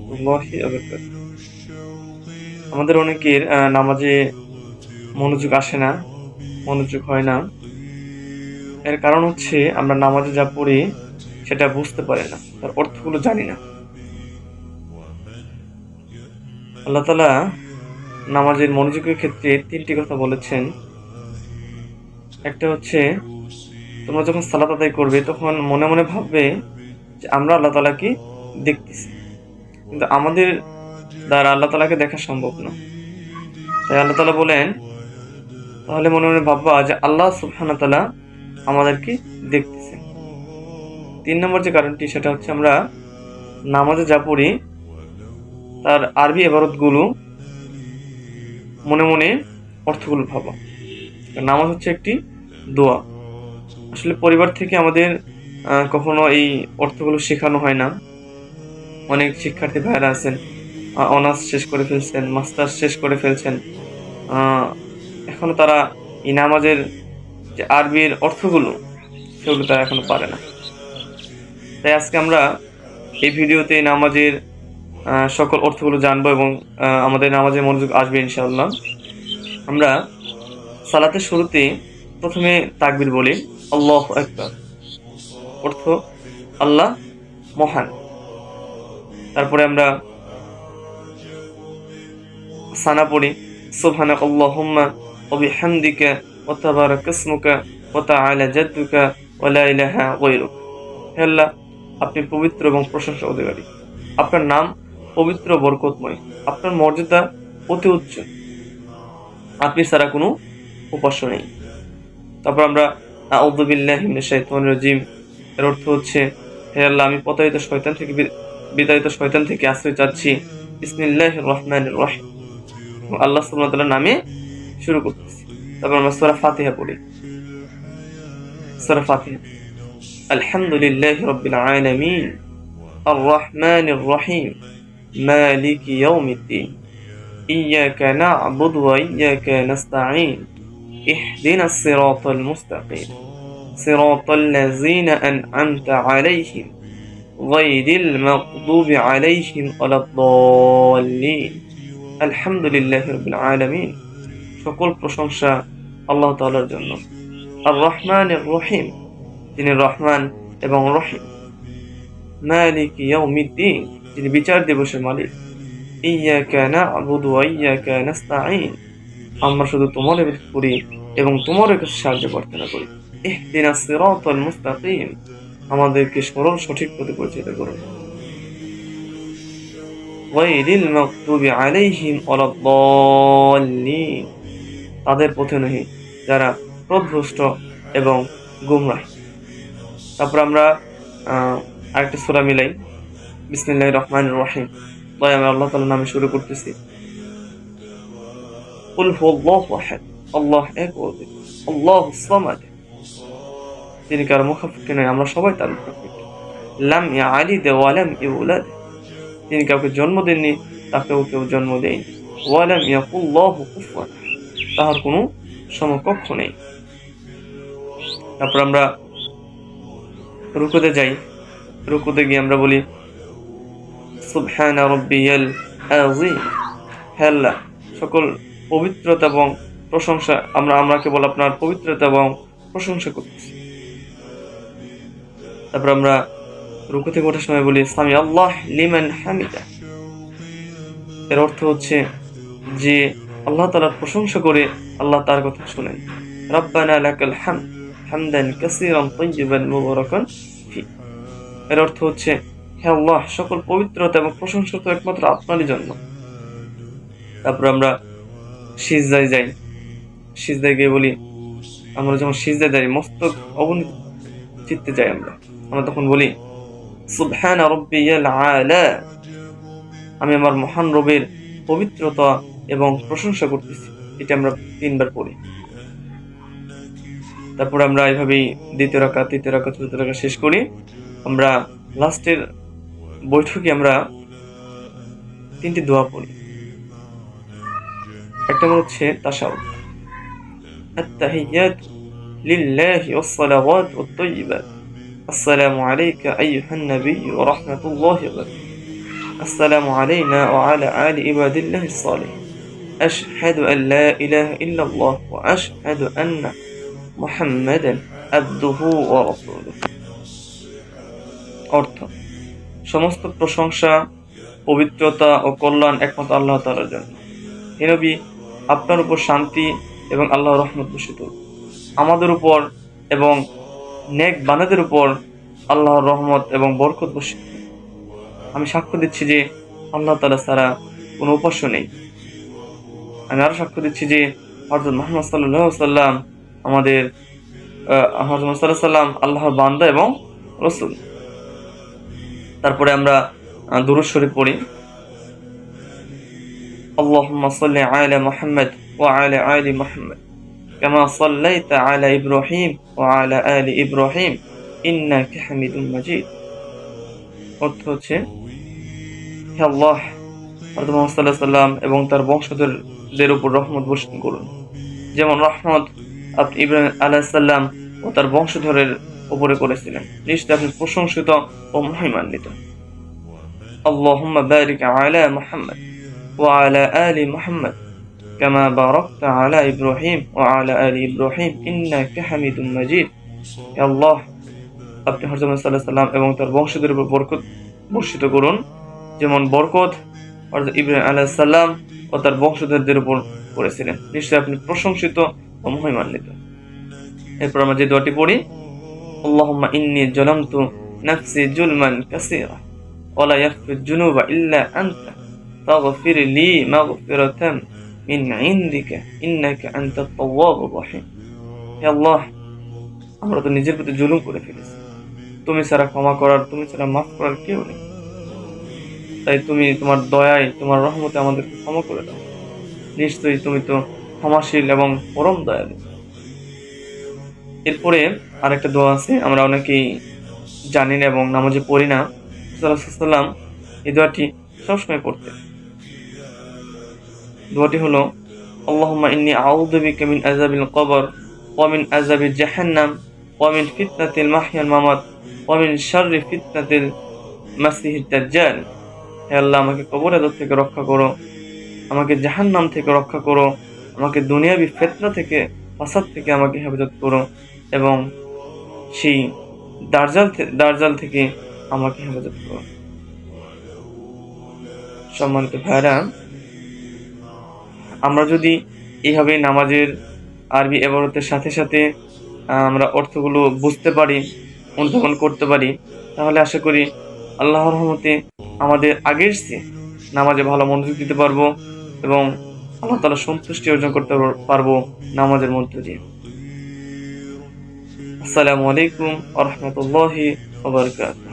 রাহমাতুল্লাহি ওয়া বারাকাতুহু। আমাদের অনেকের নামাজে মনোযোগ আসে না, মনোযোগ হয় না। এর কারণ হচ্ছে আমরা নামাজে যা পড়ি সেটা বুঝতে পারি না, তার অর্থগুলো জানি না। আল্লাহ তাআলা নামাজের মনোযোগের ক্ষেত্রে ৩টি কথা বলেছেন। একটা হচ্ছে, তোমরা যখন সালাত আদায় করবে তখন মনে মনে ভাববে যে আমরা আল্লাহ তাআলাকে দেখতেছি, কিন্তু আমাদের দ্বারা আল্লাহ তাআলাকে দেখা সম্ভব না। তাই আল্লাহ তাআলা বলেন, তাহলে মনে মনে ভাববা যে আল্লাহ সুবহানাহু ওয়া তাআলা আমাদেরকে দেখতেছেন। ৩ নম্বর যে কারণটি সেটা হচ্ছে, আমরা নামাজে যা পড়ি তার আরবি ইবারতগুলো মনে মনে অর্থগুলো ভাবা। নামাজ হচ্ছে একটি দোয়া। আসলে পরিবার থেকে আমাদের কখনো এই অর্থগুলো শেখানো হয় না। অনেক শিক্ষার্থী ভাইয়েরা আছেন, অনার্স শেষ করে ফেলছেন, মাস্টার্স শেষ করে ফেলছেন, এখনো তারা এই নামাজের যে আরবির অর্থগুলো সেগুলো তারা এখনো পারে না। তাই আজকে আমরা এই ভিডিওতে নামাজের সকল অর্থগুলো জানবো এবং আমাদের নামাজে মনোযোগ আসবে ইনশাআল্লাহ। আমরা সালাতের শুরুতে প্রথমে তাকবীর বলি, আল্লাহু আকবার, অর্থ আল্লাহ মহান। তারপরে আমরা সানা পড়ি, সুবহানাকাল্লাহুম্মা ওয়া বিহামদিকা ওয়া তাবারাকা ইসমুকা ওয়া তাআলা জাদ্দুকা ওয়া লা ইলাহা গায়রুক। হে আল্লাহ, আপনি পবিত্র এবং প্রশংসা অধিকারী, আপনার নাম পবিত্র বরকতময়, আপনার মর্যাদা অতি উচ্চ, আপনি ছাড়া কোনো উপাস্য নেই। তারপর আমরা আউযু বিল্লাহি মিনাশ শাইতানির রাজিম, এর অর্থ হচ্ছে, হে আল্লাহ, আমি বিতাড়িত শয়তান থেকে আশ্রয় চাচ্ছি। বিসমিল্লাহির রহমানির রহিম, আল্লাহ সুবহানাহু ওয়া তাআলার নামে শুরু করতেছি। তারপর আমরা সূরা ফাতিহা পড়ি। সূরা ফাতিহা, আলহামদুলিল্লাহি রাব্বিল আলামিন আর রহমানির রহিম মালিকি ইয়াউমিদ্দিন ইয়াকা না'বুদু ওয়া ইয়াকা নাস্তাঈন ইহদিনাস সিরাতাল মুস্তাকিম সিরাতাল লাযীনা আন'আমতা আলাইহিম গায়রিল মাগদুবি আলাইহিম ওয়ালাদ-দাল্লিন। আলহামদুলিল্লাহি রাব্বিল আলামিন, সকল প্রশংসা আল্লাহ তাআলার জন্য। আর রহমানির রহিম, তিনি রহমান এবং রহিম। মালিকি ইয়াউমিদ্দিন, তিনি বিচার দিবসের মালিক। ইয়াকা না'বুদু ওয়া ইয়াকা নাস্তাঈন, আমরা শুধু তোমার ইবাদত করি এবং তোমার কাছে সাহায্য প্রার্থনা করি। ইহদিনাস সিরাতাল মুস্তাকিম, আমাদেরকে সরল সঠিক পথে পরিচালিত করুন। গায়রিল মাগদুবি আলাইহিম ওয়ালাদ-দাল্লিন, তাদের পথে নহি যারা পথভ্রষ্ট এবং গুমরাহ। তারপর আমরা আরেকটা সূরা মিলাই, বিসমিল্লাহির রহমানির রহিম, তাই আমি আল্লাহ তাআলার নামে শুরু করতেছি। কুল হুয়াল্লাহু আহাদ, আল্লাহ এক ও অদ্বিতীয়, আল্লাহুস সামাদ, তিনি কারো মুখাপেক্ষী নয়, আমরা সবাই তার মুখাপেক্ষী। লাম ইয়ালিদ ওয়া লাম ইউলাদ, তিনি কাউকে জন্ম দেননি, তাকেও কেউ জন্ম দেয়নি। ওয়া লাম ইয়াকুল্লাহু কুফুয়ান, তাহার কোনো সমকক্ষ নেই। তারপর আমরা রুকুতে যাই। রুকুতে গিয়ে আমরা বলি, সুবহানা রাব্বিয়াল আযীম, হে আল্লাহ, সকল পবিত্রতা এবং প্রশংসা আমরা কেবল আপনার পবিত্রতা এবং প্রশংসা করতেছি। তারপর আমরা রুকু থেকে ওঠার সময় বলি, সামি আল্লাহ লিমান হামিদা, এর অর্থ হচ্ছে যে আল্লাহ তাআলার প্রশংসা করে আল্লাহ তার কথা শুনেন। রাব্বানা লাকাল হামদ হামদান কাসীরান তাইয়িবান মুবারাকান ফি, এর অর্থ হচ্ছে, হে আল্লাহ, সকল পবিত্রতা এবং প্রশংসা তো একমাত্র আপনারই জন্য। তারপর আমরা সিজদায় যাই। সিজদায় গিয়ে বলি, আমরা যখন সিজদায় যাই, মস্তক অবনত চিত্তে যাই, আমরা তখন বলি, সুবহানা রাব্বিয়াল আলা, আমি আমার মহান রবের পবিত্রতা এবং প্রশংসা করতেছি। এটা আমরা 3 বার পড়ি। তারপর আমরা এইভাবেই দ্বিতীয় রাকাত, তৃতীয় রাকাত, চতুর্থ রাকাত শেষ করি। আমরা লাস্টের বৈঠকে আমরা 3টি দোয়া পড়ি। একটা হচ্ছে তাশাহুদ, আত-তাহিয়াতু লিল্লাহি ওয়াস-সালাওয়াতু ওয়াত-তাইয়্যিবাত, আসসালামু আলাইকা আইয়ুহান নাবিয়্যু ওয়া রাহমাতুল্লাহি ওয়া বারাকাতুহু। আসসালামু আলাইনা ওয়া আলা আলি ইবাদিল্লাহিস সালিহিন, আশহাদু আল লা ইলাহা ইল্লাল্লাহ ওয়া আশহাদু আন্না মুহাম্মাদান আবদুহু ওয়া রাসূলুহু। অর্থ: সমস্ত প্রশংসা, পবিত্রতা ও কল্যাণ একমাত্র আল্লাহ তাআলার জন্য। হে নবী, আপনার উপর শান্তি এবং আল্লাহর রহমত বর্ষিত হোক। আমাদের উপর এবং নেক বান্দাদের উপর আল্লাহর রহমত এবং বরকত বর্ষিত হোক। আমি সাক্ষ্য দিচ্ছি যে আল্লাহ তাআলা ছাড়া কোনো উপাস্য নেই। আমি আরো সাক্ষ্য দিচ্ছি যে হযরত মুহাম্মদ সাল্লাল্লাহু আলাইহি ওয়াসাল্লাম আমাদের হযরত মুহাম্মদ সাল্লাল্লাহু আলাইহি ওয়াসাল্লাম আল্লাহর বান্দা এবং রাসূল। তারপরে আমরা দুরূদ শরীফ পড়ি। আল্লাহুম্মা সাল্লি আলা মুহাম্মদ ওয়া আলা আলি মুহাম্মদ কামা সাল্লাইতা আলা ইব্রাহিম ওয়া আলা আলি ইব্রাহিম ইন্নাকা হামিদুম মাজিদ। অর্থ হচ্ছে, হে আল্লাহ, হযরত মুহাম্মদ সাল্লাল্লাহু আলাইহি ওয়াসাল্লাম এবং তার বংশধরদের উপর রহমত বর্ষণ করুন, যেমন রহমত আপনি ইব্রাহিম আলাইহিস সালাম ও তার বংশধরের উপরে করেছিলেন। নিশ্চয় আপনি প্রশংসিত ও মহিমান্বিত। আল্লাহুম্মা বারিক আলা মুহাম্মদ ওয়া আলা আলি মুহাম্মদ কামা বারাকতা আলা ইব্রাহিম ওয়া আলা আলি ইব্রাহিম ইন্নাকা হামিদুম মাজিদ। হে আল্লাহ, আপনি হযরত মুহাম্মদ সাল্লাল্লাহু আলাইহি ওয়াসাল্লাম এবং তার বংশধরের উপর বরকত বর্ষিত করুন, যেমন বরকত হযরত ইব্রাহিম আলাইহিস সালাম ও তার বংশধরদের উপর করেছিলেন। নিশ্চয় আপনি প্রশংসিত ও মহিমান্বিত। এরপর আমরা যে দোয়াটি পড়ি, আল্লাহুম্মা ইন্নী যালামতু নাফসি জুলমান কাসীরা ওয়া লা ইয়াগফিরুয যুনুবা ইল্লা আনতা ফাগফির লি মাগফিরাতাম মিন ইনদিকা ইন্নাকা আনতাত তাওয়াবুর রহিম। হে আল্লাহ, আমরা তো নিজের প্রতি জুলুম করে ফেলেছি। তুমি ছাড়া ক্ষমা করার, তুমি ছাড়া মাফ করার কেউ নেই। তাই তুমি তোমার দয়ায়, তোমার রহমতে আমাদেরকে ক্ষমা করে দাও। নিশ্চয়ই তুমি তো ক্ষমাশীল এবং পরম দয়ালু। এরপরে আরেকটা দোয়া আছে, আমরা অনেকেই জানি না এবং নামাজে পড়ি না। রাসূলুল্লাহ সাল্লাল্লাহু আলাইহি ওয়াসাল্লাম এই দোয়াটি সবসময় পড়তেন। দোয়াটি হলো, আল্লাহুম্মা ইন্নী আউযু বিকা মিন আযাবিল কবর ওয়া মিন আযাবি জাহান্নাম ওয়া মিন ফিতনাতিল মাহইয়াল মামাত ওয়া মিন শাররি ফিতনাতিল মাসিহিদ দাজ্জাল। হে আল্লাহ, আমাকে কবর আযাব থেকে রক্ষা করো, আমাকে জাহান্নাম থেকে রক্ষা করো, আমাকে দুনিয়াবি ফিতনা থেকে, ফাসাদ থেকে আমাকে হেফাজত করো এবং সেই দাজ্জাল থেকে আমাকে হেফাজত করো। সম্মানিত ভাইরা, আমরা যদি এইভাবে নামাজের আরবি ইবাদতের সাথে সাথে আমরা অর্থগুলো বুঝতে পারি, অনুধাবন করতে পারি, তাহলে আশা করি আল্লাহর রহমতে আমাদের আগের চেয়ে নামাজে ভালো মনোযোগ দিতে পারবো এবং আল্লাহ তাআলার সন্তুষ্টি অর্জন করতে পারবো নামাজের মধ্য দিয়ে। আসসালামু আলাইকুম ওয়া রাহমাতুল্লাহি ওয়া বারাকাতুহু।